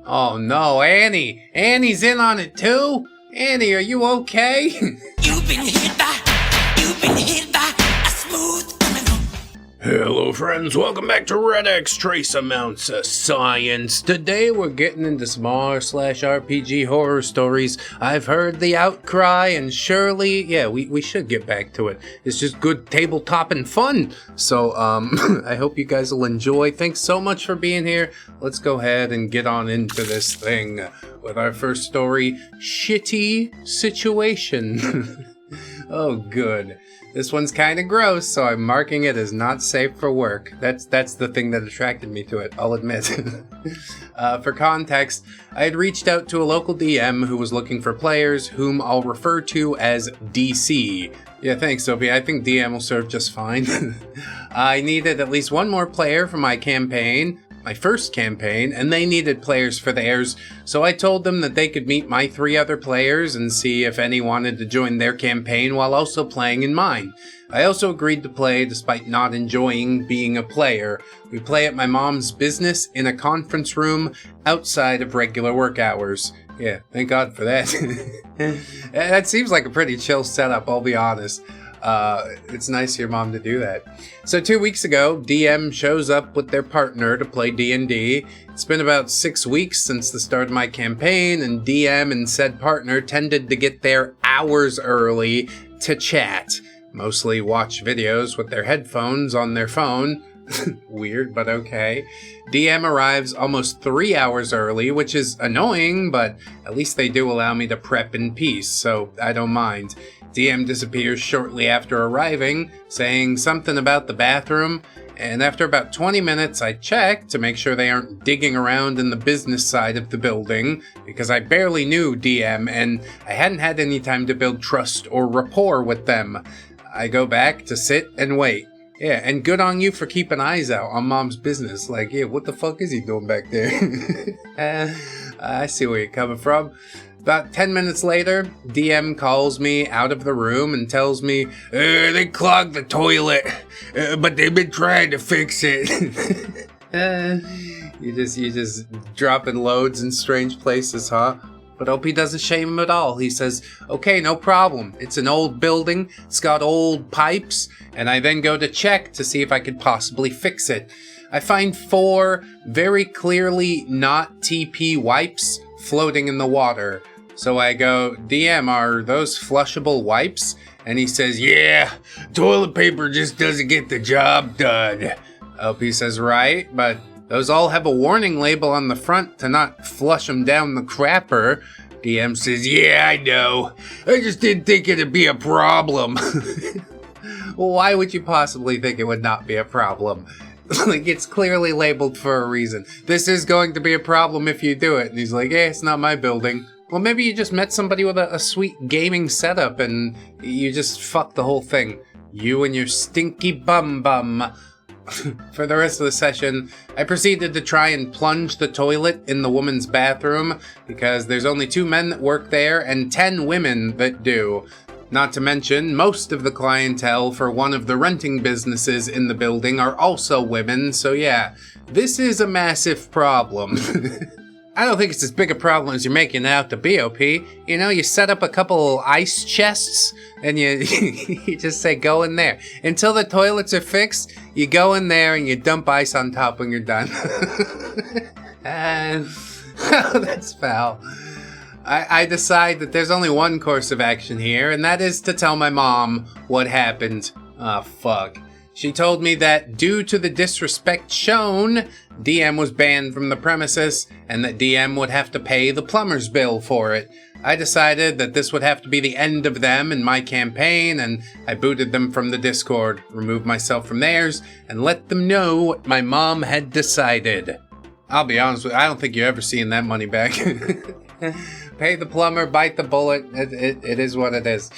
Oh no, Annie! Annie's in on it too? Annie, are you okay? You've been hit by a smooth criminal. Hello friends, welcome back to ReddX Trace Amounts of Science. Today we're getting into some r/RPG horror stories. I've heard the outcry and surely, we should get back to it. It's just good tabletop and fun. So, I hope you guys will enjoy. Thanks so much for being here. Let's go ahead and get on into this thing with our first story, Shitty Situation. Oh, good. This one's kind of gross, so I'm marking it as not safe for work. That's the thing that attracted me to it, I'll admit. For context, I had reached out to a local DM who was looking for players, whom I'll refer to as DC. Yeah, thanks, Sophie. I think DM will serve just fine. I needed at least one more player for my campaign, my first campaign, and they needed players for theirs, so I told them that they could meet my 3 other players and see if any wanted to join their campaign while also playing in mine. I also agreed to play despite not enjoying being a player. We play at my mom's business in a conference room outside of regular work hours. Yeah, thank God for that. That seems like a pretty chill setup, I'll be honest. It's nice of your mom to do that. So 2 weeks ago, DM shows up with their partner to play D&D. It's been about 6 weeks since the start of my campaign, and DM and said partner tended to get there hours early to chat. Mostly watch videos with their headphones on their phone. Weird, but okay. DM arrives almost 3 hours early, which is annoying, but at least they do allow me to prep in peace, so I don't mind. DM disappears shortly after arriving, saying something about the bathroom, and after about 20 minutes I check to make sure they aren't digging around in the business side of the building, because I barely knew DM and I hadn't had any time to build trust or rapport with them. I go back to sit and wait. Yeah, and good on you for keeping eyes out on Mom's business. Like, yeah, what the fuck is he doing back there? I see where you're coming from. About 10 minutes later, DM calls me out of the room and tells me, they clogged the toilet, but they've been trying to fix it. You just dropping loads in strange places, huh? But OP doesn't shame him at all. He says, okay, no problem. It's an old building, it's got old pipes, and I then go to check to see if I could possibly fix it. I find 4 very clearly not TP wipes floating in the water. So I go, DM, are those flushable wipes? And he says, yeah, toilet paper just doesn't get the job done. OP says, right, but those all have a warning label on the front to not flush them down the crapper. DM says, yeah, I know. I just didn't think it'd be a problem. Well, why would you possibly think it would not be a problem? Like, it's clearly labeled for a reason. This is going to be a problem if you do it. And he's like, it's not my building. Well, maybe you just met somebody with a sweet gaming setup and you just fucked the whole thing. You and your stinky bum. For the rest of the session, I proceeded to try and plunge the toilet in the woman's bathroom because there's only 2 men that work there and 10 women that do. Not to mention, most of the clientele for one of the renting businesses in the building are also women, so yeah, this is a massive problem. I don't think it's as big a problem as you're making it out to be, OP. You know, you set up a couple ice chests, and you you just say, go in there. Until the toilets are fixed, you go in there and you dump ice on top when you're done. And, oh, that's foul. I decide that there's only one course of action here, and that is to tell my mom what happened. Ah, fuck. She told me that due to the disrespect shown, DM was banned from the premises, and that DM would have to pay the plumber's bill for it. I decided that this would have to be the end of them and my campaign, and I booted them from the Discord, removed myself from theirs, and let them know what my mom had decided. I'll be honest with you, I don't think you're ever seeing that money back. Pay the plumber, bite the bullet, it is what it is.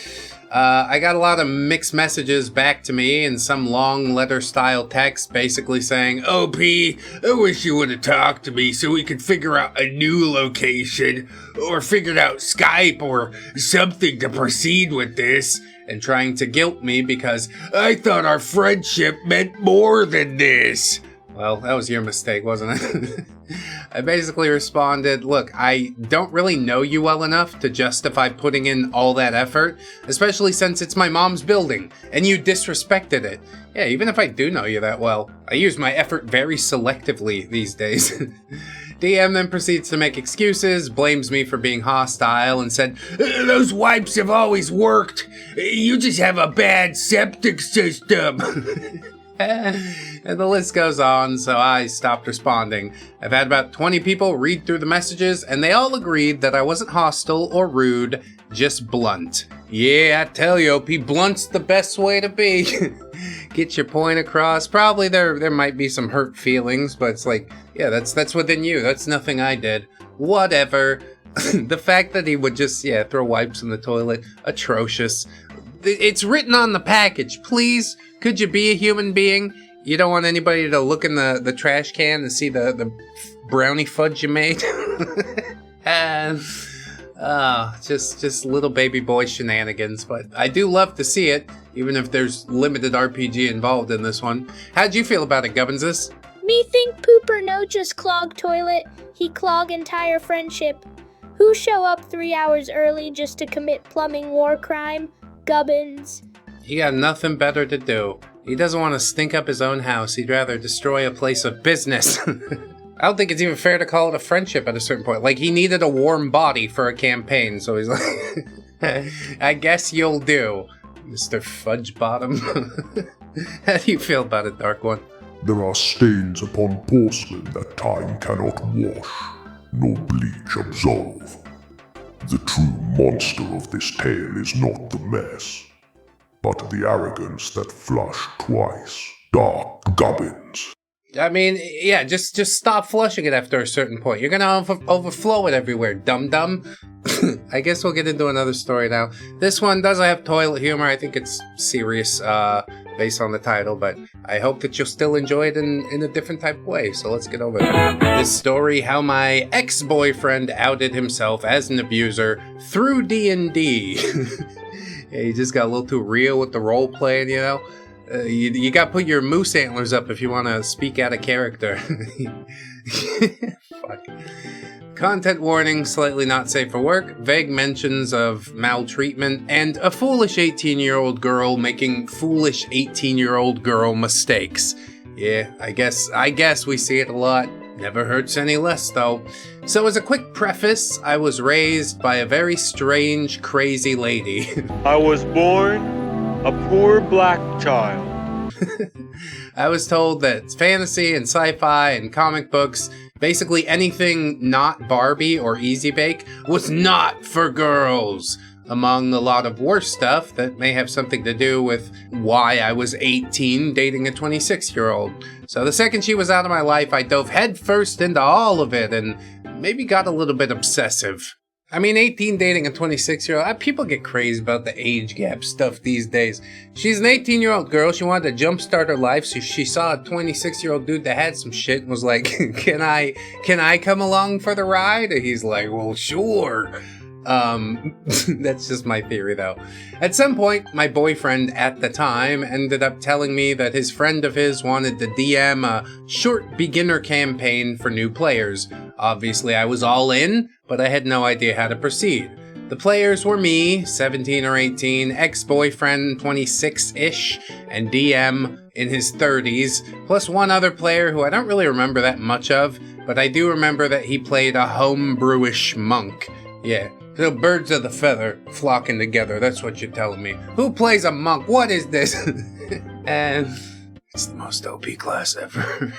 I got a lot of mixed messages back to me in some long letter-style text basically saying, OP, I wish you would have talked to me so we could figure out a new location, or figured out Skype or something to proceed with this, and trying to guilt me because I thought our friendship meant more than this. Well, that was your mistake, wasn't it? I basically responded, look, I don't really know you well enough to justify putting in all that effort, especially since it's my mom's building, and you disrespected it. Yeah, even if I do know you that well, I use my effort very selectively these days. DM then proceeds to make excuses, blames me for being hostile, and said, those wipes have always worked. You just have a bad septic system. And the list goes on, so I stopped responding. I've had about 20 people read through the messages, and they all agreed that I wasn't hostile or rude, just blunt. Yeah, I tell you, OP, blunt's the best way to be. Get your point across. Probably there might be some hurt feelings, but it's like, yeah, that's within you. That's nothing I did. Whatever. The fact that he would just, throw wipes in the toilet, atrocious. It's written on the package. Please, could you be a human being? You don't want anybody to look in the trash can and see the brownie fudge you made? And, just little baby boy shenanigans. But I do love to see it, even if there's limited RPG involved in this one. How'd you feel about it, Gubbinses? Me think pooper no just clog toilet. He clog entire friendship. Who show up 3 hours early just to commit plumbing war crime? Gubbins. He got nothing better to do. He doesn't want to stink up his own house. He'd rather destroy a place of business. I don't think it's even fair to call it a friendship at a certain point. Like, he needed a warm body for a campaign, so he's like, I guess you'll do, Mr. Fudge Bottom. How do you feel about it, Dark One? There are stains upon porcelain that time cannot wash, nor bleach absolve. The true monster of this tale is not the mess, but the arrogance that flushed twice. Dark Gubbins. I mean, yeah, just stop flushing it after a certain point. You're gonna overflow it everywhere, dum-dum. I guess we'll get into another story now. This one doesn't have toilet humor. I think it's serious, based on the title, but I hope that you'll still enjoy it in a different type of way, so let's get over it. This story, how my ex-boyfriend outed himself as an abuser through D&D. Yeah, you just got a little too real with the role playing, you know? You gotta put your moose antlers up if you want to speak out of character. Fuck. Content warning, slightly not safe for work, vague mentions of maltreatment, and a foolish 18-year-old girl making foolish 18-year-old girl mistakes. Yeah, I guess we see it a lot. Never hurts any less, though. So as a quick preface, I was raised by a very strange, crazy lady. I was born a poor black child. I was told that fantasy and sci-fi and comic books, basically anything not Barbie or Easy Bake, was not for girls, among a lot of worse stuff that may have something to do with why I was 18 dating a 26-year-old. So the second she was out of my life, I dove headfirst into all of it and maybe got a little bit obsessive. I mean, 18 dating a 26-year-old, people get crazy about the age gap stuff these days. She's an 18-year-old girl, she wanted to jumpstart her life, so she saw a 26-year-old dude that had some shit and was like, can I come along for the ride? And he's like, well, sure. That's just my theory, though. At some point, my boyfriend at the time ended up telling me that his friend of his wanted to DM a short beginner campaign for new players. Obviously, I was all in, but I had no idea how to proceed. The players were me, 17 or 18, ex-boyfriend, 26-ish, and DM in his 30s, plus one other player who I don't really remember that much of, but I do remember that he played a homebrewish monk. Yeah. So birds of the feather flocking together, that's what you're telling me. Who plays a monk? What is this? And it's the most OP class ever.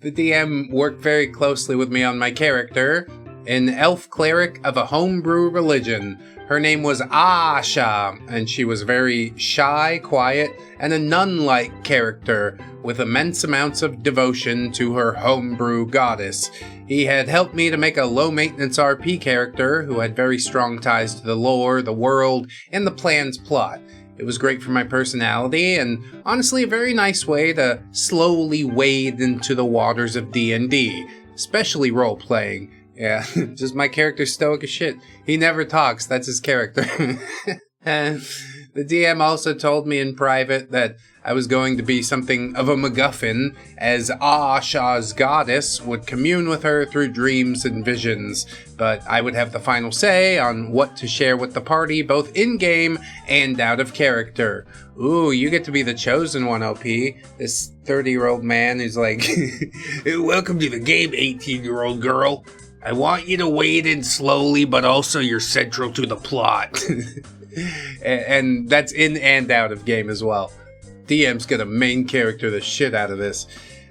The DM worked very closely with me on my character, an elf cleric of a homebrew religion. Her name was Asha, and she was very shy, quiet, and a nun-like character with immense amounts of devotion to her homebrew goddess. He had helped me to make a low-maintenance RP character who had very strong ties to the lore, the world, and the plan's plot. It was great for my personality, and honestly a very nice way to slowly wade into the waters of D&D, especially role-playing. Yeah, just my character's stoic as shit. He never talks, that's his character. And the DM also told me in private that I was going to be something of a MacGuffin, as Shah's goddess would commune with her through dreams and visions, but I would have the final say on what to share with the party, both in-game and out of character. Ooh, you get to be the chosen one, OP. This 30-year-old man who's like, welcome to the game, 18-year-old girl. I want you to wade in slowly, but also you're central to the plot. And that's in and out of game as well. DM's gonna main character the shit out of this.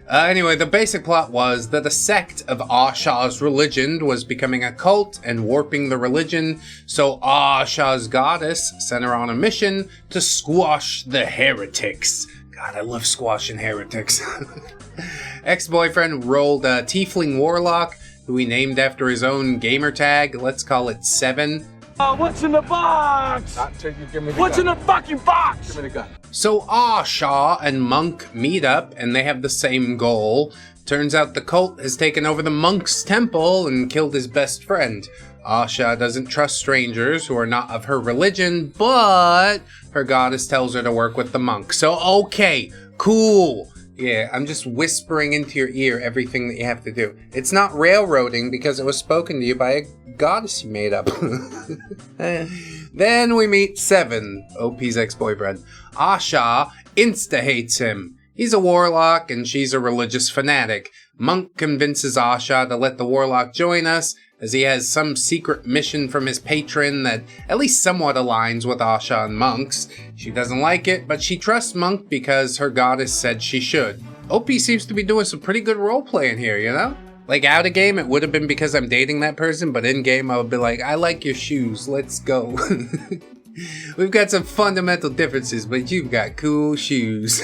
Anyway, the basic plot was that a sect of Shah's religion was becoming a cult and warping the religion, so Shah's goddess sent her on a mission to squash the heretics. God, I love squashing heretics. Ex-boyfriend rolled a tiefling warlock, who he named after his own gamer tag. Let's call it 7. What's in the box? What's in the fucking box? Give me the gun. So Shah and Monk meet up, and they have the same goal. Turns out the cult has taken over the monk's temple and killed his best friend. Shah doesn't trust strangers who are not of her religion, but her goddess tells her to work with the monk. So okay, cool. Yeah, I'm just whispering into your ear everything that you have to do. It's not railroading because it was spoken to you by a goddess you made up. Then we meet 7, OP's ex-boyfriend. Shah insta-hates him. He's a warlock and she's a religious fanatic. Monk convinces Shah to let the warlock join us, as he has some secret mission from his patron that at least somewhat aligns with Shah and Monk's. She doesn't like it, but she trusts Monk because her goddess said she should. OP seems to be doing some pretty good role-playing here, you know? Like, out of game, it would have been because I'm dating that person, but in game, I would be like, I like your shoes, let's go. We've got some fundamental differences, but you've got cool shoes.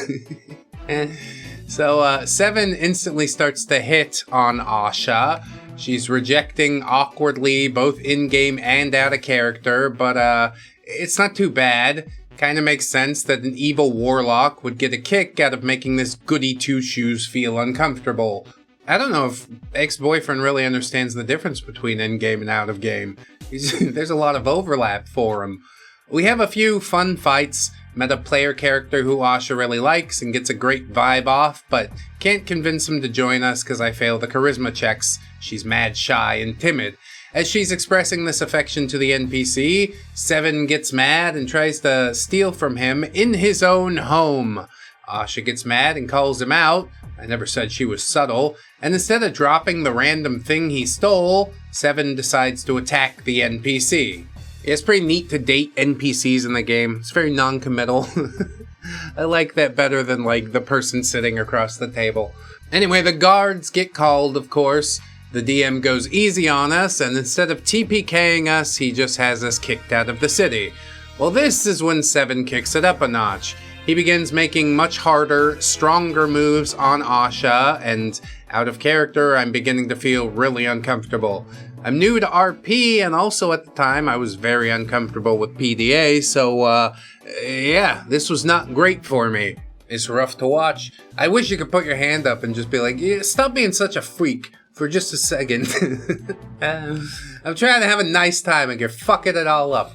So, 7 instantly starts to hit on Shah. She's rejecting awkwardly, both in-game and out of character, but it's not too bad. Kind of makes sense that an evil warlock would get a kick out of making this goody two-shoes feel uncomfortable. I don't know if ex-boyfriend really understands the difference between in-game and out-of-game. There's a lot of overlap for him. We have a few fun fights. Met a player character who Shah really likes and gets a great vibe off, but can't convince him to join us because I fail the charisma checks. She's mad shy and timid. As she's expressing this affection to the NPC, 7 gets mad and tries to steal from him in his own home. Shah gets mad and calls him out. I never said she was subtle. And instead of dropping the random thing he stole, 7 decides to attack the NPC. Yeah, it's pretty neat to date NPCs in the game. It's very non-committal. I like that better than, like, the person sitting across the table. Anyway, the guards get called, of course. The DM goes easy on us, and instead of TPKing us, he just has us kicked out of the city. Well, this is when 7 kicks it up a notch. He begins making much harder, stronger moves on Shah, and out of character, I'm beginning to feel really uncomfortable. I'm new to RP, and also at the time, I was very uncomfortable with PDA, so, yeah, this was not great for me. It's rough to watch. I wish you could put your hand up and just be like, yeah, stop being such a freak for just a second. I'm trying to have a nice time, and you're fucking it all up.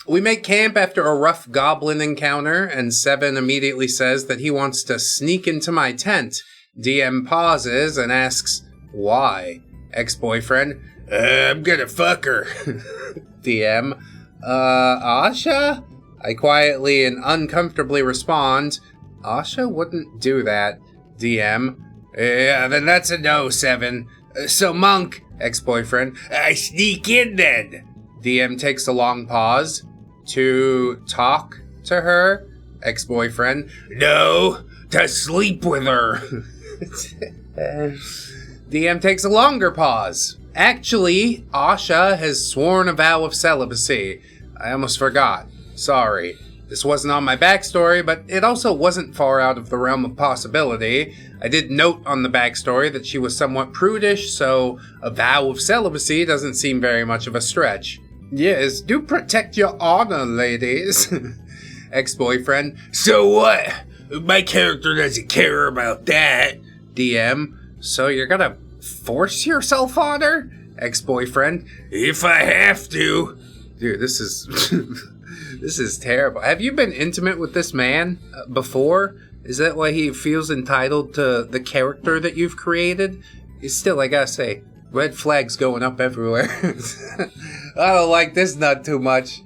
We make camp after a rough goblin encounter, and 7 immediately says that he wants to sneak into my tent. DM pauses and asks, why? Ex-boyfriend, I'm gonna fuck her. DM, Shah? I quietly and uncomfortably respond, Shah wouldn't do that. DM, yeah, then that's a no, 7. So Monk, ex-boyfriend, I sneak in then. DM takes a long pause. To talk to her? Ex-boyfriend, no, to sleep with her. DM takes a longer pause. Actually, Shah has sworn a vow of celibacy. I almost forgot. Sorry. This wasn't on my backstory, but it also wasn't far out of the realm of possibility. I did note on the backstory that she was somewhat prudish, so a vow of celibacy doesn't seem very much of a stretch. Yes, do protect your honor, ladies. Ex-boyfriend, so what? My character doesn't care about that. DM, so you're gonna force yourself on her? Ex-boyfriend, if I have to. Dude, this is This is terrible. Have you been intimate with this man before? Is that why he feels entitled to the character that you've created? Still, I gotta say, red flags going up everywhere. I don't like this nut too much.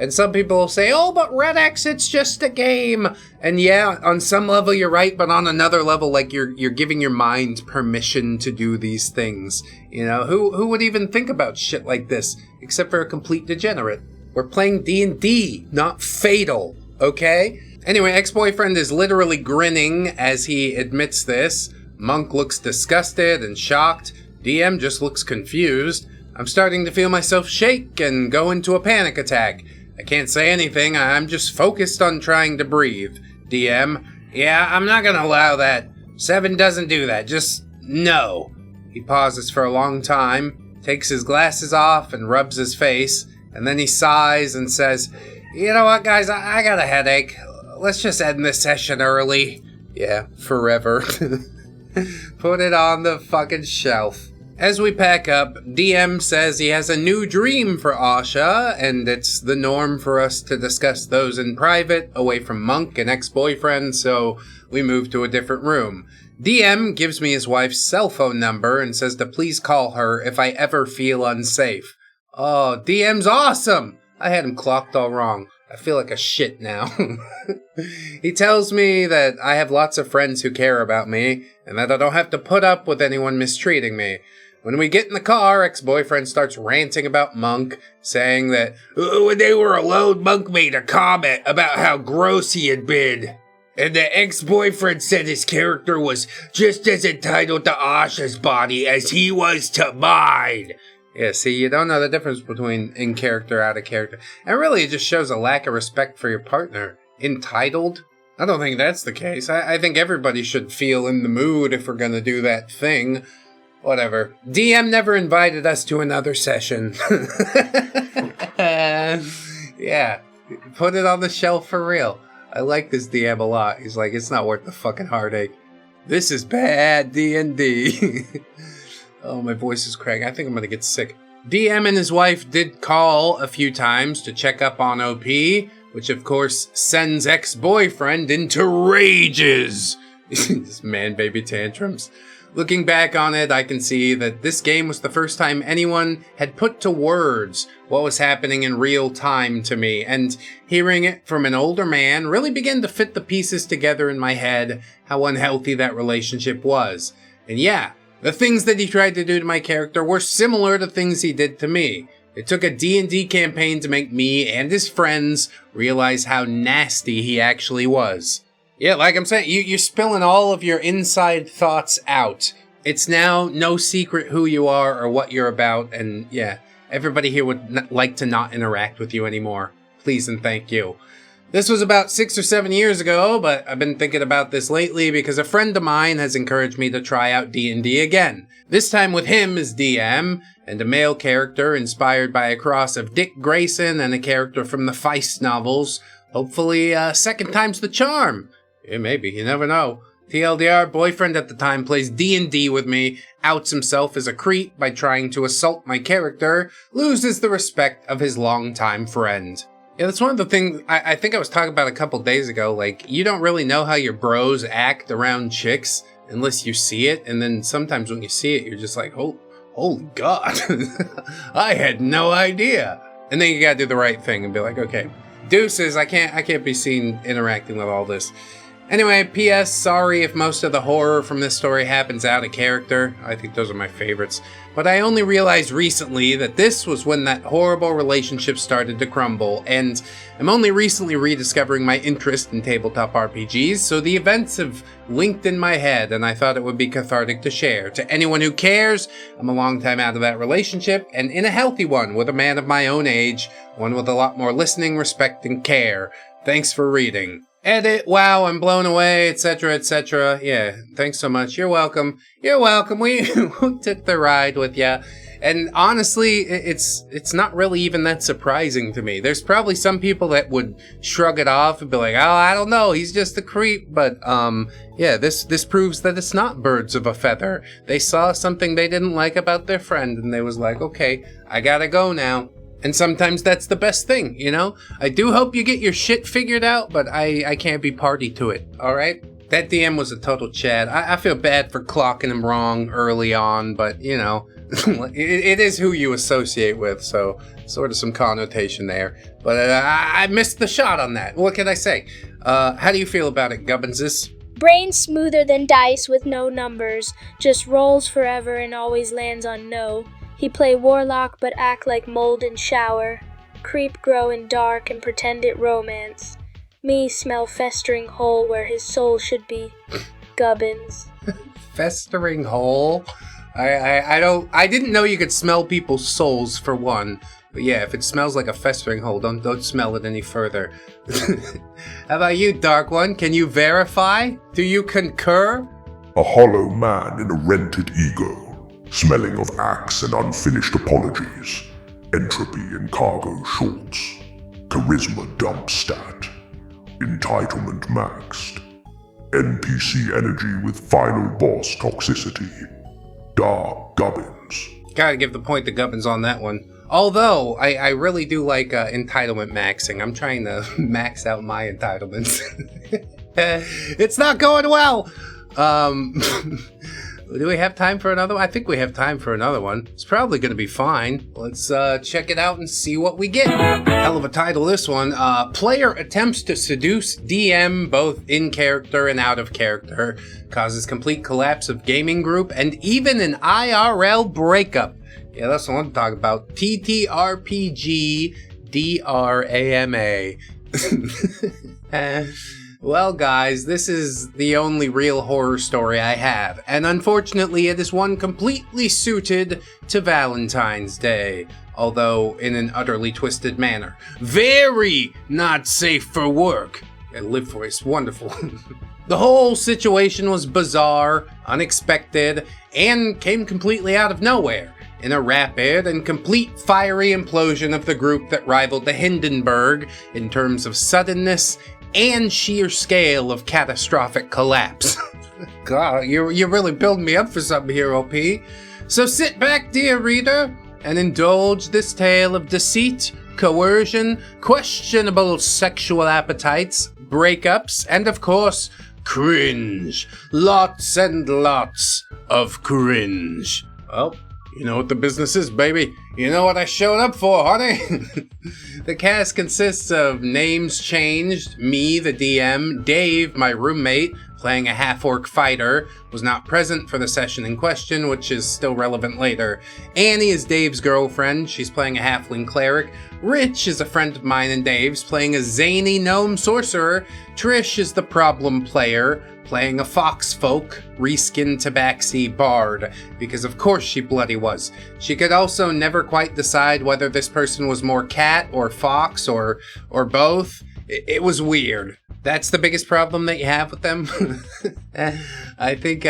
And some people will say, oh, but ReddX, it's just a game. And yeah, on some level you're right, but on another level, like you're giving your mind permission to do these things. You know, who would even think about shit like this, except for a complete degenerate? We're playing D&D, not Fatal, okay? Anyway, ex-boyfriend is literally grinning as he admits this. Monk looks disgusted and shocked. DM just looks confused. I'm starting to feel myself shake and go into a panic attack. I can't say anything, I'm just focused on trying to breathe. DM, yeah, I'm not gonna allow that. 7 doesn't do that, just no. He pauses for a long time, takes his glasses off and rubs his face, and then he sighs and says, you know what, guys, I got a headache. Let's just end this session early. Yeah, forever. Put it on the fucking shelf. As we pack up, DM says he has a new dream for Asha, and it's the norm for us to discuss those in private, away from Monk and ex-boyfriend, so we move to a different room. DM gives me his wife's cell phone number and says to please call her if I ever feel unsafe. Oh, DM's awesome! I had him clocked all wrong. I feel like a shit now. He tells me that I have lots of friends who care about me, and that I don't have to put up with anyone mistreating me. When we get in the car, ex-boyfriend starts ranting about Monk, saying that when they were alone, Monk made a comment about how gross he had been. And the ex-boyfriend said his character was just as entitled to Asha's body as he was to mine. Yeah, see, you don't know the difference between in character, out of character. And really, it just shows a lack of respect for your partner. Entitled? I don't think that's the case. I think everybody should feel in the mood if we're gonna do that thing. Whatever. DM never invited us to another session. Yeah, put it on the shelf for real. I like this DM a lot. He's like, it's not worth the fucking heartache. This is bad D&D. Oh, my voice is cracking. I think I'm gonna get sick. DM and his wife did call a few times to check up on OP, which of course sends ex-boyfriend into rages. Just man-baby tantrums. Looking back on it, I can see that this game was the first time anyone had put to words what was happening in real time to me, and hearing it from an older man really began to fit the pieces together in my head how unhealthy that relationship was. And yeah, the things that he tried to do to my character were similar to things he did to me. It took a D&D campaign to make me and his friends realize how nasty he actually was. Yeah, like I'm saying, you're spilling all of your inside thoughts out. It's now no secret who you are or what you're about, and yeah, everybody here would like to not interact with you anymore. Please and thank you. This was about 6 or 7 years ago, but I've been thinking about this lately because a friend of mine has encouraged me to try out D&D again. This time with him as DM, and a male character inspired by a cross of Dick Grayson and a character from the Feist novels. Hopefully, second time's the charm. Yeah, maybe. You never know. TLDR, boyfriend at the time plays D&D with me, outs himself as a creep by trying to assault my character, loses the respect of his longtime friend. Yeah, that's one of the things I think I was talking about a couple days ago. Like, you don't really know how your bros act around chicks unless you see it, and then sometimes when you see it, you're just like, holy God, I had no idea. And then you gotta do the right thing and be like, okay, deuces, I can't be seen interacting with all this. Anyway, P.S. Sorry if most of the horror from this story happens out of character. I think those are my favorites. But I only realized recently that this was when that horrible relationship started to crumble, and I'm only recently rediscovering my interest in tabletop RPGs, so the events have linked in my head, and I thought it would be cathartic to share. To anyone who cares, I'm a long time out of that relationship, and in a healthy one with a man of my own age, one with a lot more listening, respect, and care. Thanks for reading. Edit, wow, I'm blown away, etc., etc. Yeah, thanks so much. You're welcome. You're welcome. We took the ride with ya. And honestly, it's not really even that surprising to me. There's probably some people that would shrug it off and be like, oh, I don't know, he's just a creep. But, yeah, this proves that it's not birds of a feather. They saw something they didn't like about their friend, and they was like, okay, I gotta go now. And sometimes that's the best thing, you know? I do hope you get your shit figured out, but I can't be party to it, alright? That DM was a total Chad. I feel bad for clocking him wrong early on, but, you know, it is who you associate with, so sort of some connotation there. But I missed the shot on that. What can I say? How do you feel about it, Gubbinses? Brain smoother than dice with no numbers, just rolls forever and always lands on no. He play warlock but act like mold and shower. Creep grow in dark and pretend it romance. Me smell festering hole where his soul should be. Gubbins. Festering hole? I didn't know you could smell people's souls for one. But yeah, if it smells like a festering hole, don't smell it any further. How about you, Dark One? Can you verify? Do you concur? A hollow man in a rented ego, smelling of axe and unfinished apologies, entropy in cargo shorts, charisma dump stat, entitlement maxed, NPC energy with final boss toxicity, dark gubbins. Gotta give the point to Gubbins on that one. Although, I really do like entitlement maxing. I'm trying to max out my entitlements. It's not going well! Do we have time for another one? I think we have time for another one. It's probably going to be fine. Let's check it out and see what we get. Hell of a title, this one. Player attempts to seduce DM both in character and out of character. Causes complete collapse of gaming group and even an IRL breakup. Yeah, that's the one to talk about. TTRPG DRAMA. Well, guys, this is the only real horror story I have, and unfortunately it is one completely suited to Valentine's Day, although in an utterly twisted manner. Very not safe for work. And live voice, wonderful. The whole situation was bizarre, unexpected, and came completely out of nowhere, in a rapid and complete fiery implosion of the group that rivaled the Hindenburg in terms of suddenness and sheer scale of catastrophic collapse. God, you're really building me up for something here, OP. So sit back, dear reader, and indulge this tale of deceit, coercion, questionable sexual appetites, breakups, and of course, cringe. Lots and lots of cringe. Well, you know what the business is, baby. You know what I showed up for, honey. The cast consists of names changed, me, the DM, Dave, my roommate, playing a half-orc fighter, was not present for the session in question, which is still relevant later. Annie is Dave's girlfriend, she's playing a halfling cleric. Rich is a friend of mine and Dave's, playing a zany gnome sorcerer. Trish is the problem player, playing a fox folk, reskinned tabaxi bard, because of course she bloody was. She could also never quite decide whether this person was more cat or fox or both. It was weird. That's the biggest problem that you have with them. I think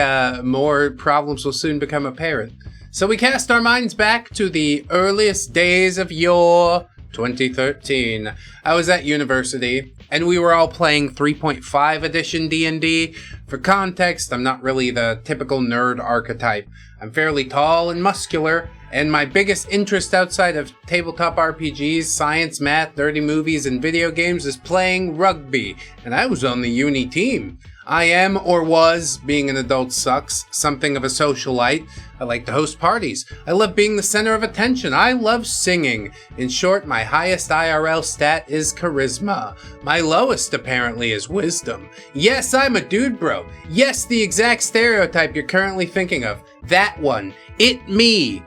more problems will soon become apparent. So we cast our minds back to the earliest days of yore, 2013. I was at university, and we were all playing 3.5 edition D&D. For context, I'm not really the typical nerd archetype. I'm fairly tall and muscular, and my biggest interest outside of tabletop RPGs, science, math, nerdy movies, and video games is playing rugby, and I was on the uni team. I am, or was, being an adult sucks, something of a socialite. I like to host parties. I love being the center of attention. I love singing. In short, my highest IRL stat is charisma. My lowest, apparently, is wisdom. Yes, I'm a dude bro. Yes, the exact stereotype you're currently thinking of. That one. It me.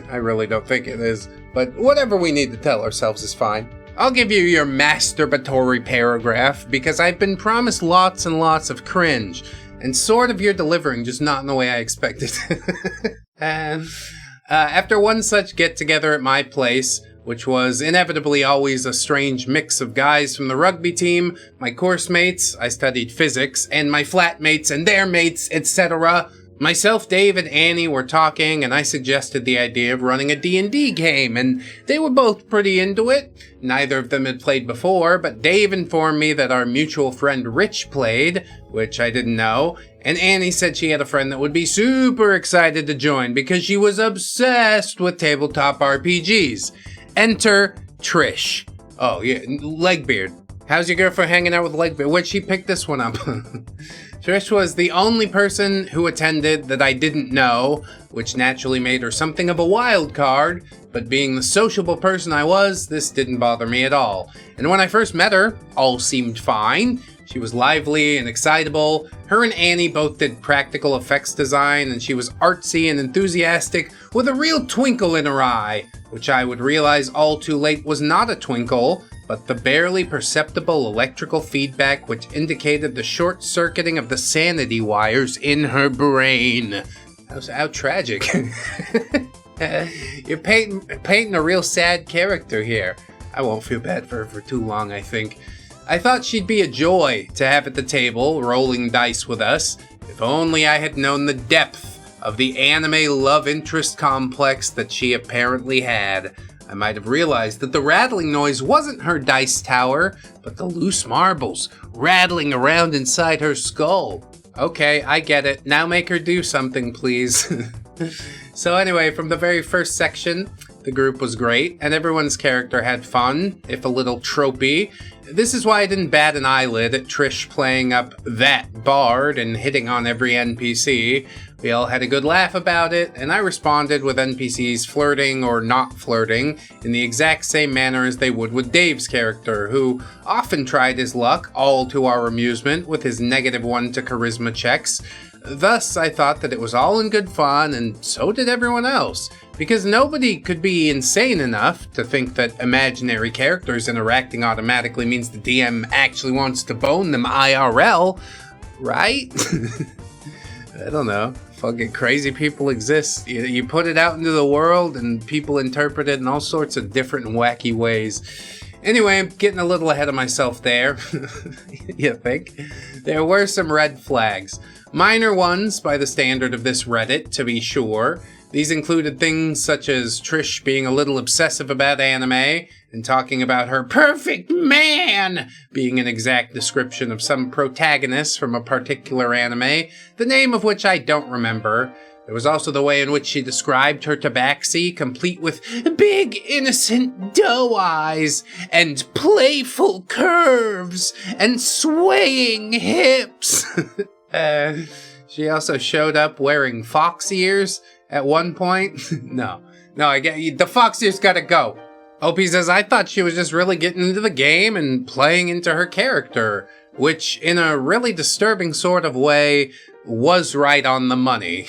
I really don't think it is, but whatever we need to tell ourselves is fine. I'll give you your masturbatory paragraph, because I've been promised lots and lots of cringe, and sort of you're delivering, just not in the way I expected. And after one such get-together at my place, which was inevitably always a strange mix of guys from the rugby team, my course mates, I studied physics, and my flatmates and their mates, etc., myself, Dave, and Annie were talking, and I suggested the idea of running a D&D game, and they were both pretty into it. Neither of them had played before, but Dave informed me that our mutual friend Rich played, which I didn't know, and Annie said she had a friend that would be super excited to join because she was obsessed with tabletop RPGs. Enter Trish. Oh, yeah, Legbeard. How's your girlfriend hanging out with Legbeard? Where'd she pick this one up? Trish was the only person who attended that I didn't know, which naturally made her something of a wild card, but being the sociable person I was, this didn't bother me at all. And when I first met her, all seemed fine. She was lively and excitable. Her and Annie both did practical effects design, and she was artsy and enthusiastic with a real twinkle in her eye, which I would realize all too late was not a twinkle, but the barely perceptible electrical feedback which indicated the short-circuiting of the sanity wires in her brain. How tragic. You're painting a real sad character here. I won't feel bad for her for too long, I think. I thought she'd be a joy to have at the table, rolling dice with us. If only I had known the depth of the anime love interest complex that she apparently had. I might have realized that the rattling noise wasn't her dice tower, but the loose marbles rattling around inside her skull. Okay, I get it. Now make her do something, please. So anyway, from the very first section, the group was great, and everyone's character had fun, if a little tropey. This is why I didn't bat an eyelid at Trish playing up that bard and hitting on every NPC. We all had a good laugh about it, and I responded with NPCs flirting or not flirting in the exact same manner as they would with Dave's character, who often tried his luck, all to our amusement, with his -1 to charisma checks. Thus, I thought that it was all in good fun, and so did everyone else, because nobody could be insane enough to think that imaginary characters interacting automatically means the DM actually wants to bone them IRL, right? I don't know. Fucking crazy people exist. You put it out into the world and people interpret it in all sorts of different and wacky ways. Anyway, I'm getting a little ahead of myself there. You think? There were some red flags. Minor ones by the standard of this Reddit, to be sure. These included things such as Trish being a little obsessive about anime and talking about her perfect man being an exact description of some protagonist from a particular anime, the name of which I don't remember. There was also the way in which she described her tabaxi, complete with big, innocent doe eyes and playful curves and swaying hips. She also showed up wearing fox ears at one point. No, I get you. The fox ears gotta go. Opie says, I thought she was just really getting into the game and playing into her character, which in a really disturbing sort of way was right on the money.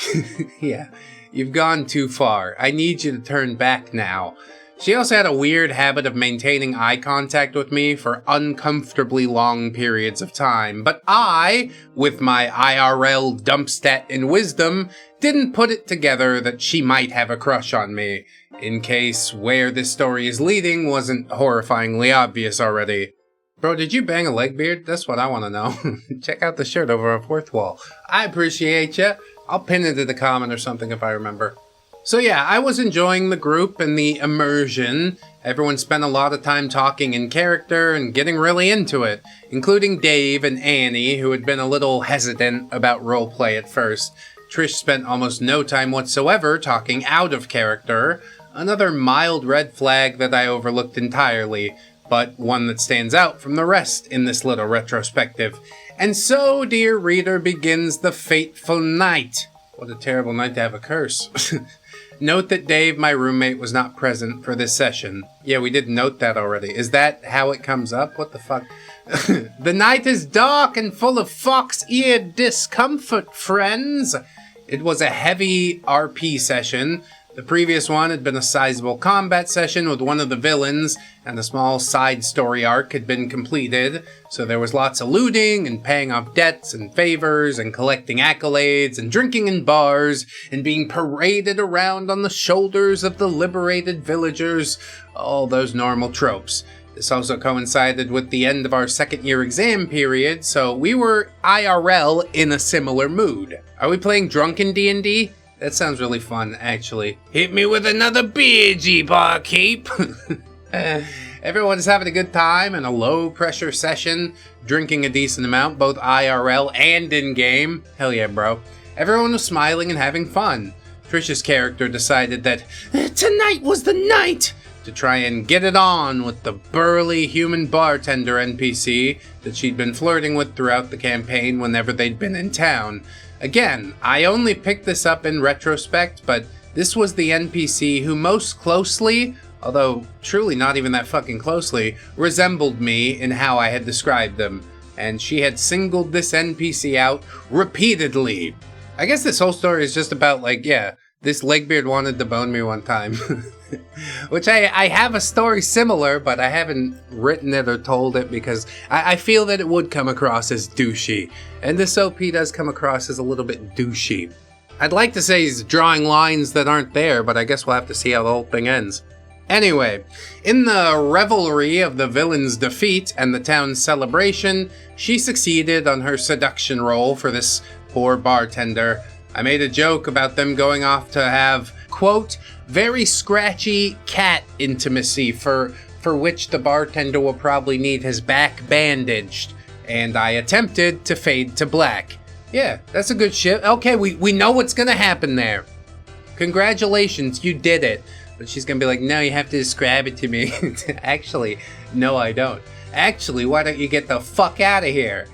Yeah, you've gone too far. I need you to turn back now. She also had a weird habit of maintaining eye contact with me for uncomfortably long periods of time, but I, with my IRL dump stat and wisdom, didn't put it together that she might have a crush on me, in case where this story is leading wasn't horrifyingly obvious already. Bro, did you bang a Legbeard? That's what I want to know. Check out the shirt over our fourth wall. I appreciate ya. I'll pin it in the comment or something if I remember. So yeah, I was enjoying the group and the immersion. Everyone spent a lot of time talking in character and getting really into it, including Dave and Annie, who had been a little hesitant about roleplay at first. Trish spent almost no time whatsoever talking out of character, another mild red flag that I overlooked entirely, but one that stands out from the rest in this little retrospective. And so, dear reader, begins the fateful night. What a terrible night to have a curse. Note that Dave, my roommate, was not present for this session. Yeah, we did note that already. Is that how it comes up? What the fuck? The night is dark and full of fox-eared discomfort, friends. It was a heavy RP session. The previous one had been a sizable combat session with one of the villains, and a small side story arc had been completed, so there was lots of looting and paying off debts and favors and collecting accolades and drinking in bars and being paraded around on the shoulders of the liberated villagers, all those normal tropes. This also coincided with the end of our second year exam period, so we were IRL in a similar mood. Are we playing drunken D&D? That sounds really fun, actually. Hit me with another beer, G-Barkeep! Everyone's having a good time in a low-pressure session, drinking a decent amount, both IRL and in-game. Hell yeah, bro. Everyone was smiling and having fun. Trish's character decided that tonight was the night to try and get it on with the burly human bartender NPC that she'd been flirting with throughout the campaign whenever they'd been in town. Again, I only picked this up in retrospect, but this was the NPC who most closely, although truly not even that fucking closely, resembled me in how I had described them. And she had singled this NPC out repeatedly. I guess this whole story is just about, like, yeah, this Legbeard wanted to bone me one time. Which I have a story similar, but I haven't written it or told it because I feel that it would come across as douchey. And this OP does come across as a little bit douchey. I'd like to say he's drawing lines that aren't there, but I guess we'll have to see how the whole thing ends. Anyway, in the revelry of the villain's defeat and the town's celebration, she succeeded on her seduction role for this poor bartender. I made a joke about them going off to have, quote, very scratchy cat intimacy for which the bartender will probably need his back bandaged, and I attempted to fade to black. Yeah, that's a good shit. Okay, we know what's gonna happen there. Congratulations, you did it. But she's gonna be like, no, you have to describe it to me. Actually, no, I don't. Actually, why don't you get the fuck out of here?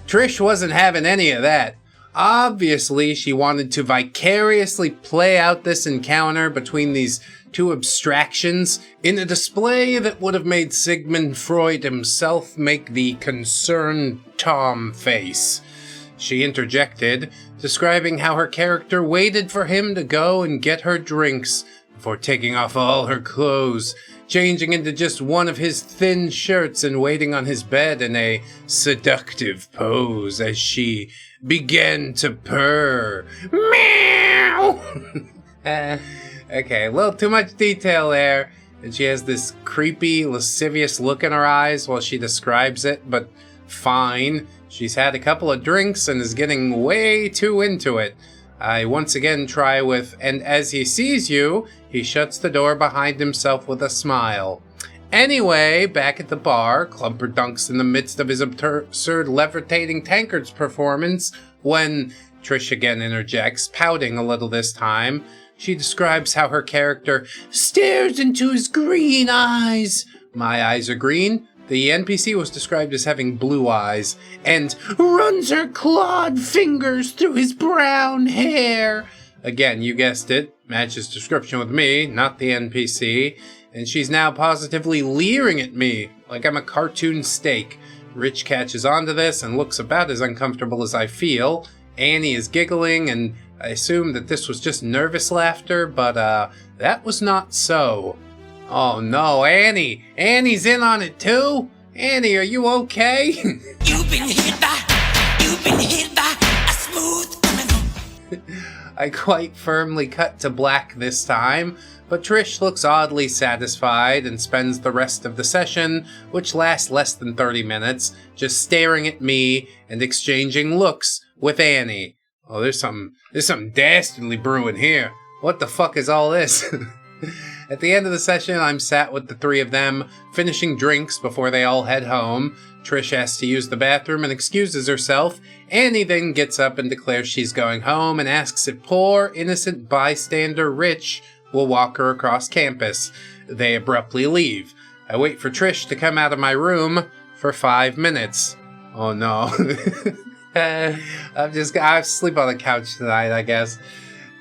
Trish wasn't having any of that. Obviously, she wanted to vicariously play out this encounter between these two abstractions in a display that would have made Sigmund Freud himself make the concerned Tom face. She interjected, describing how her character waited for him to go and get her drinks before taking off all her clothes, changing into just one of his thin shirts and waiting on his bed in a seductive pose as she began to purr. Meow! Okay, a little too much detail there. And she has this creepy, lascivious look in her eyes while she describes it, but fine. She's had a couple of drinks and is getting way too into it. I once again try with, and as he sees you, he shuts the door behind himself with a smile. Anyway, back at the bar, Clumperdunck's in the midst of his absurd levitating tankards performance when Trish again interjects, pouting a little this time. She describes how her character stares into his green eyes. My eyes are green. The NPC was described as having blue eyes, and runs her clawed fingers through his brown hair. Again, you guessed it, matches description with me, not the NPC, and she's now positively leering at me like I'm a cartoon steak. Rich catches onto this and looks about as uncomfortable as I feel. Annie is giggling, and I assume that this was just nervous laughter, but that was not so. Oh no, Annie! Annie's in on it too? Annie, are you okay? You've been hit by a smooth criminal. I quite firmly cut to black this time, but Trish looks oddly satisfied and spends the rest of the session, which lasts less than 30 minutes, just staring at me and exchanging looks with Annie. Oh, there's something dastardly brewing here. What the fuck is all this? At the end of the session, I'm sat with the three of them, finishing drinks before they all head home. Trish asks to use the bathroom and excuses herself. Annie then gets up and declares she's going home and asks if poor, innocent bystander Rich will walk her across campus. They abruptly leave. I wait for Trish to come out of my room for 5 minutes. Oh no. I'll sleep on the couch tonight, I guess.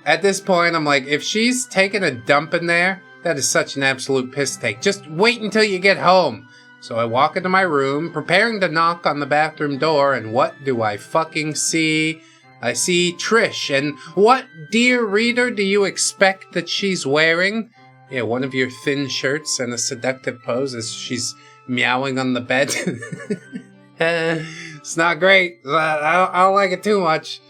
At this point, I'm like, if she's taking a dump in there, that is such an absolute piss take. Just wait until you get home. So I walk into my room, preparing to knock on the bathroom door, and what do I fucking see? I see Trish, and what, dear reader, do you expect that she's wearing? Yeah, one of your thin shirts and a seductive pose as she's meowing on the bed. It's not great. I don't like it too much.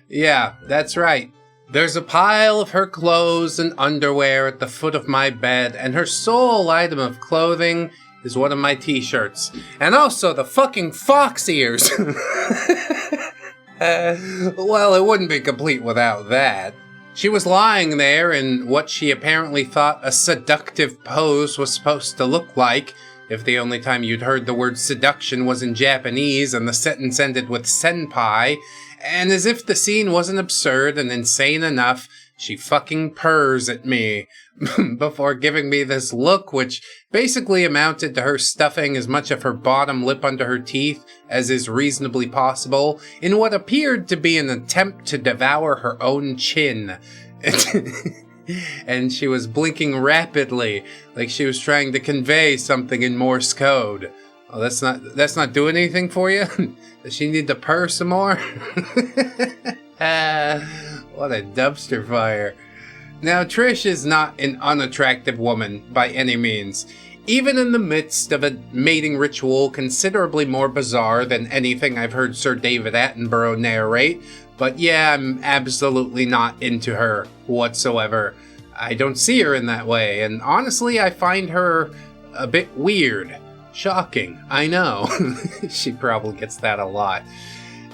Yeah, that's right. There's a pile of her clothes and underwear at the foot of my bed, and her sole item of clothing is one of my t-shirts. And also the fucking fox ears. Well, it wouldn't be complete without that. She was lying there in what she apparently thought a seductive pose was supposed to look like, if the only time you'd heard the word seduction was in Japanese and the sentence ended with senpai. And as if the scene wasn't absurd and insane enough, she fucking purrs at me. before giving me this look, which basically amounted to her stuffing as much of her bottom lip under her teeth as is reasonably possible in what appeared to be an attempt to devour her own chin. And she was blinking rapidly, like she was trying to convey something in Morse code. Oh, that's not doing anything for you? Does she need to purr some more? What a dumpster fire. Now, Trish is not an unattractive woman by any means, even in the midst of a mating ritual considerably more bizarre than anything I've heard Sir David Attenborough narrate. But yeah, I'm absolutely not into her whatsoever. I don't see her in that way, and honestly, I find her a bit weird. Shocking, I know. She probably gets that a lot.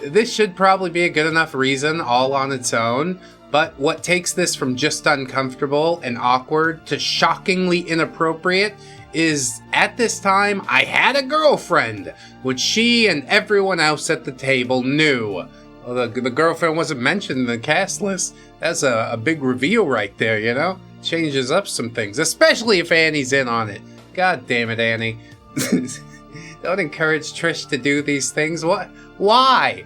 This should probably be a good enough reason all on its own, but what takes this from just uncomfortable and awkward to shockingly inappropriate is, at this time, I had a girlfriend, which she and everyone else at the table knew. Well, the girlfriend wasn't mentioned in the cast list. That's a big reveal right there, you know? Changes up some things, especially if Annie's in on it. God damn it, Annie. Don't encourage Trish to do these things. What? Why?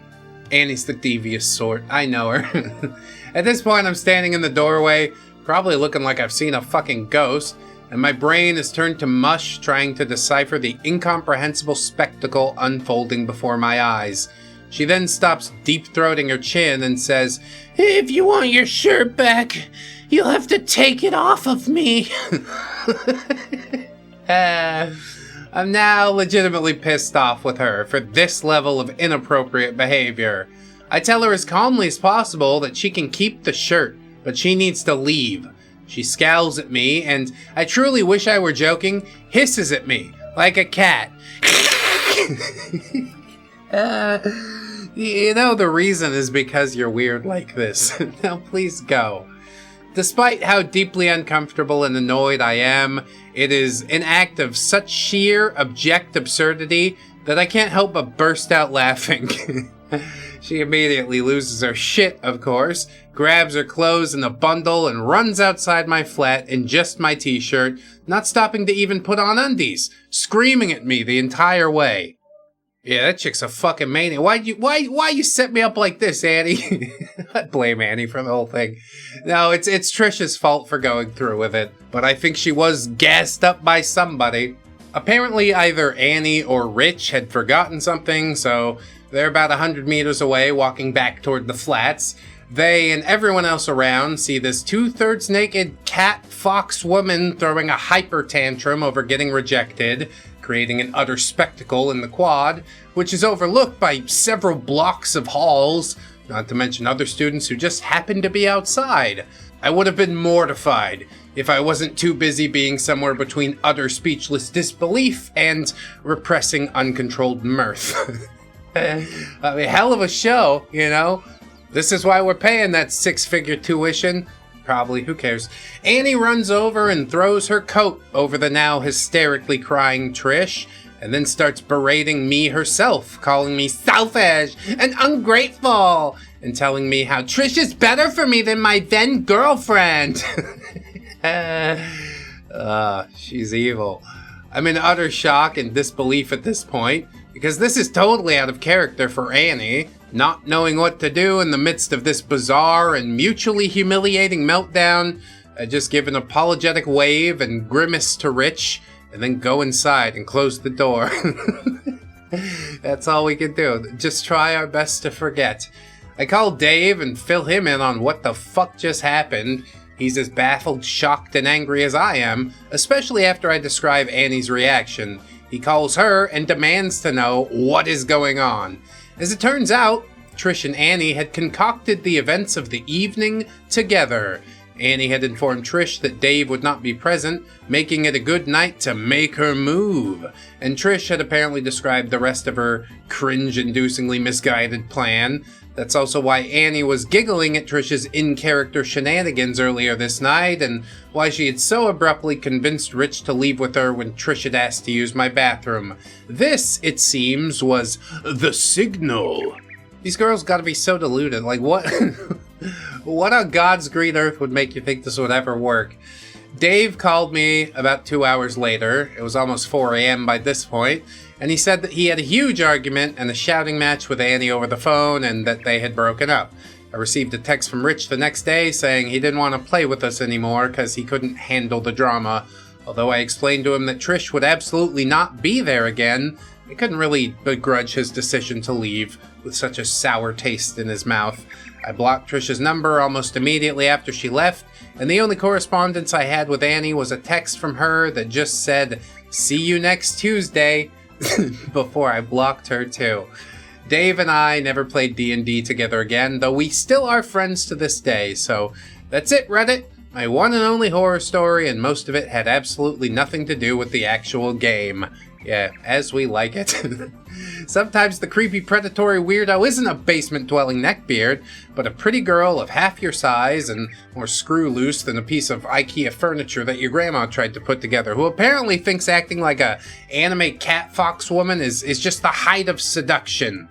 Annie's the devious sort. I know her. At this point, I'm standing in the doorway, probably looking like I've seen a fucking ghost, and my brain is turned to mush trying to decipher the incomprehensible spectacle unfolding before my eyes. She then stops deep-throating her chin and says, "If you want your shirt back, you'll have to take it off of me." I'm now legitimately pissed off with her for this level of inappropriate behavior. I tell her as calmly as possible that she can keep the shirt, but she needs to leave. She scowls at me, and I truly wish I were joking, hisses at me, like a cat. You know the reason is because you're weird like this. Now please go. Despite how deeply uncomfortable and annoyed I am, it is an act of such sheer, abject absurdity that I can't help but burst out laughing. She immediately loses her shit, of course, grabs her clothes in a bundle and runs outside my flat in just my t-shirt, not stopping to even put on undies, screaming at me the entire way. Yeah, that chick's a fucking maniac. Why you set me up like this, Annie? I blame Annie for the whole thing. No, it's Trish's fault for going through with it, but I think she was gassed up by somebody. Apparently either Annie or Rich had forgotten something, so they're about 100 meters away walking back toward the flats. They and everyone else around see this 2/3 naked cat fox woman throwing a hyper tantrum over getting rejected, creating an utter spectacle in the quad, which is overlooked by several blocks of halls, not to mention other students who just happened to be outside. I would have been mortified if I wasn't too busy being somewhere between utter speechless disbelief and repressing uncontrolled mirth. I mean, hell of a show, you know? This is why we're paying that 6-figure tuition. Probably, who cares? Annie runs over and throws her coat over the now hysterically crying Trish, and then starts berating me herself, calling me selfish and ungrateful, and telling me how Trish is better for me than my then girlfriend. She's evil. I'm in utter shock and disbelief at this point, because this is totally out of character for Annie, not knowing what to do in the midst of this bizarre and mutually humiliating meltdown. I just give an apologetic wave and grimace to Rich, and then go inside and close the door. That's all we can do. Just try our best to forget. I call Dave and fill him in on what the fuck just happened. He's as baffled, shocked, and angry as I am, especially after I describe Annie's reaction. He calls her and demands to know what is going on. As it turns out, Trish and Annie had concocted the events of the evening together. Annie had informed Trish that Dave would not be present, making it a good night to make her move. And Trish had apparently described the rest of her cringe-inducingly misguided plan. That's also why Annie was giggling at Trish's in-character shenanigans earlier this night, and why she had so abruptly convinced Rich to leave with her when Trish had asked to use my bathroom. This, it seems, was the signal. These girls gotta be so deluded. Like, what? What on God's green earth would make you think this would ever work? Dave called me about 2 hours later. It was almost 4 a.m. by this point, and he said that he had a huge argument and a shouting match with Annie over the phone and that they had broken up. I received a text from Rich the next day saying he didn't want to play with us anymore because he couldn't handle the drama. Although I explained to him that Trish would absolutely not be there again, I couldn't really begrudge his decision to leave with such a sour taste in his mouth. I blocked Trish's number almost immediately after she left, and the only correspondence I had with Annie was a text from her that just said, "See you next Tuesday," before I blocked her too. Dave and I never played D&D together again, though we still are friends to this day, so that's it, Reddit. My one and only horror story, and most of it had absolutely nothing to do with the actual game. Yeah, as we like it. Sometimes the creepy predatory weirdo isn't a basement-dwelling neckbeard, but a pretty girl of half your size and more screw-loose than a piece of IKEA furniture that your grandma tried to put together, who apparently thinks acting like a anime cat fox woman is just the height of seduction.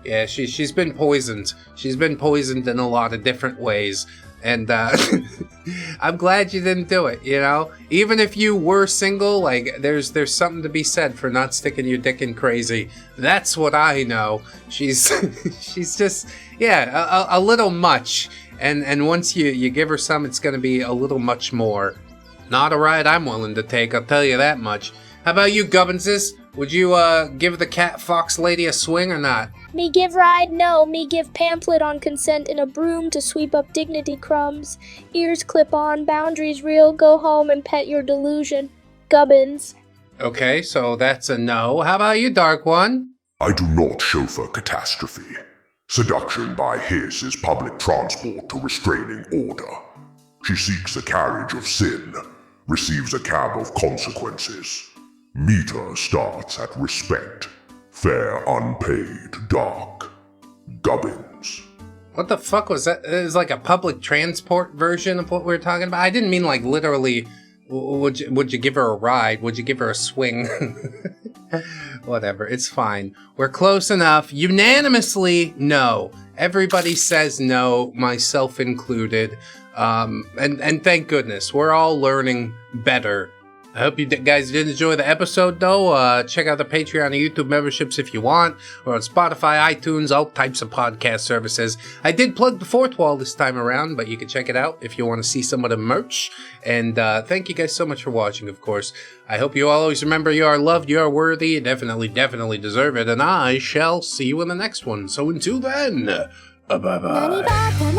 Yeah, she's been poisoned. She's been poisoned in a lot of different ways. And I'm glad you didn't do it, you know? Even if you were single, like, there's something to be said for not sticking your dick in crazy. That's what I know. She's just, yeah, a little much. And once you give her some, it's gonna be a little much more. Not a ride I'm willing to take, I'll tell you that much. How about you, Gubbinses? Would you give the cat fox lady a swing or not? Me give ride, no. Me give pamphlet on consent and a broom to sweep up dignity crumbs. Ears clip on, boundaries real, go home and pet your delusion. Gubbins. Okay, so that's a no. How about you, Dark One? I do not chauffeur catastrophe. Seduction by his is public transport to restraining order. She seeks a carriage of sin, receives a cab of consequences. Meter starts at respect. Fair, unpaid, dark. Gubbins. What the fuck was that? It was like a public transport version of what we were talking about? I didn't mean like literally, would you give her a ride? Would you give her a swing? Whatever, it's fine. We're close enough. Unanimously, no. Everybody says no, myself included. And thank goodness, we're all learning better. I hope you guys did enjoy the episode, though. Check out the Patreon and YouTube memberships if you want. We're on Spotify, iTunes, all types of podcast services. I did plug the fourth wall this time around, but you can check it out if you want to see some of the merch. And thank you guys so much for watching, of course. I hope you all always remember you are loved, you are worthy, you definitely deserve it, and I shall see you in the next one. So until then, bye-bye.